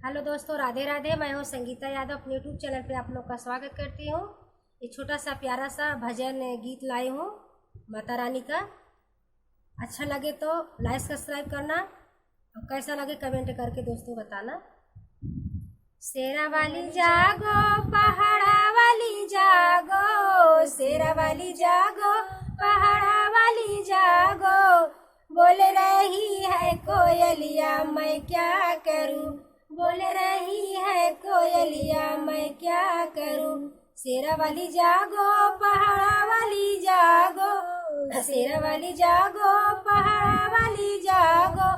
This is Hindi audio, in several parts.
हेलो दोस्तों, राधे राधे। मैं हूँ संगीता यादव। अपने यूट्यूब चैनल पे आप लोग का स्वागत करती हूँ। एक छोटा सा प्यारा सा भजन गीत लाई हूँ माता रानी का। अच्छा लगे तो लाइक सब्सक्राइब करना और कैसा लगे कमेंट करके दोस्तों बताना। शेरा वाली जागो, पहाड़ा वाली जागो, शेरा वाली जागो, पहाड़ा वाली जागो, बोल रही है कोयलिया मैं क्या करूं, बोल रही है कोयलिया मैं क्या करूं। शेरा वाली जागो, पहाड़ा वाली जागो, शेरा वाली जागो, पहाड़ा वाली जागो,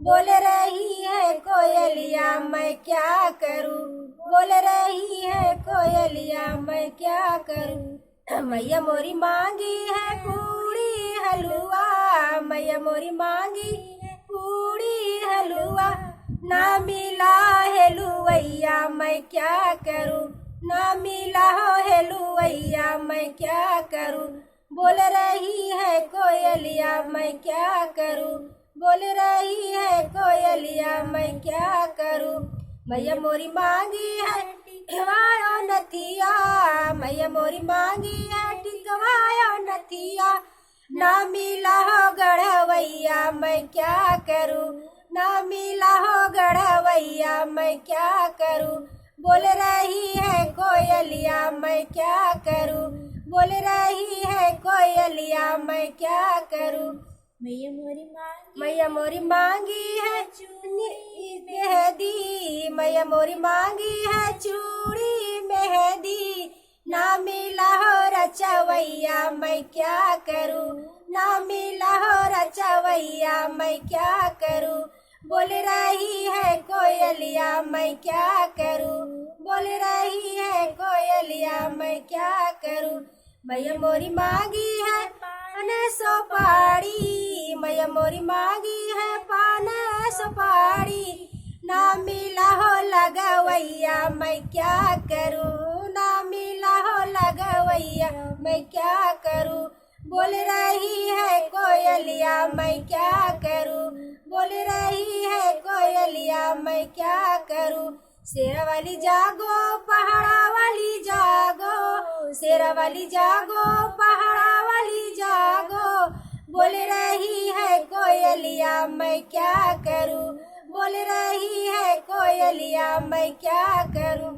बोल रही है कोयलिया मैं क्या करूं, बोल रही है कोयलिया मैं क्या करूं। मैया मोरी मांगी है पूरी हलवा, मैया मोरी मांगी है पूरी हलवा, ना मिला है लुवैया मैं क्या करूं, ना मिला है लुवैया मैं क्या करूं। बोल रही है कोयलिया मैं क्या करूं, बोल रही है कोयलिया मैं क्या करूं। मैया मोरी मांगी है टिकवायो नथिया, मैया मोरी मांगी है टिकवायो नथिया, ना मिला हो गढ़वैया मैं क्या करूं, ना मिला हो गढ़वैया मैं क्या करूं। बोल रही है कोयलिया मैं क्या करूं, बोल रही है कोयलिया मैं क्या करूं। मैया मोरी मांगी है चूड़ी मेहंदी, मैया मोरी मांगी है चूड़ी मेहंदी, ना मिला हो रचवैया मैं क्या करूं, ना मिला हो रचवैया मैं क्या करूं। बोल रही है कोयलिया मैं क्या करूं, बोल रही है कोयलिया मैं क्या करूं। मैया मोरी मांगी है पान सुपारी, मैया मोरी मांगी है पान सुपारी, ना मिला हो लगवैया मैं क्या करूं, ना मिला हो लगवैया मैं क्या करूं। बोल रही है कोयलिया मैं क्या करूं, बोल रही है कोयलिया मैं क्या करूं। शेरा वाली जागो, पहाड़ा वाली जागो, शेरा वाली जागो, पहाड़ा वाली जागो, बोल रही है कोयलिया मैं क्या करूं, बोल रही है कोयलिया मैं क्या करूं।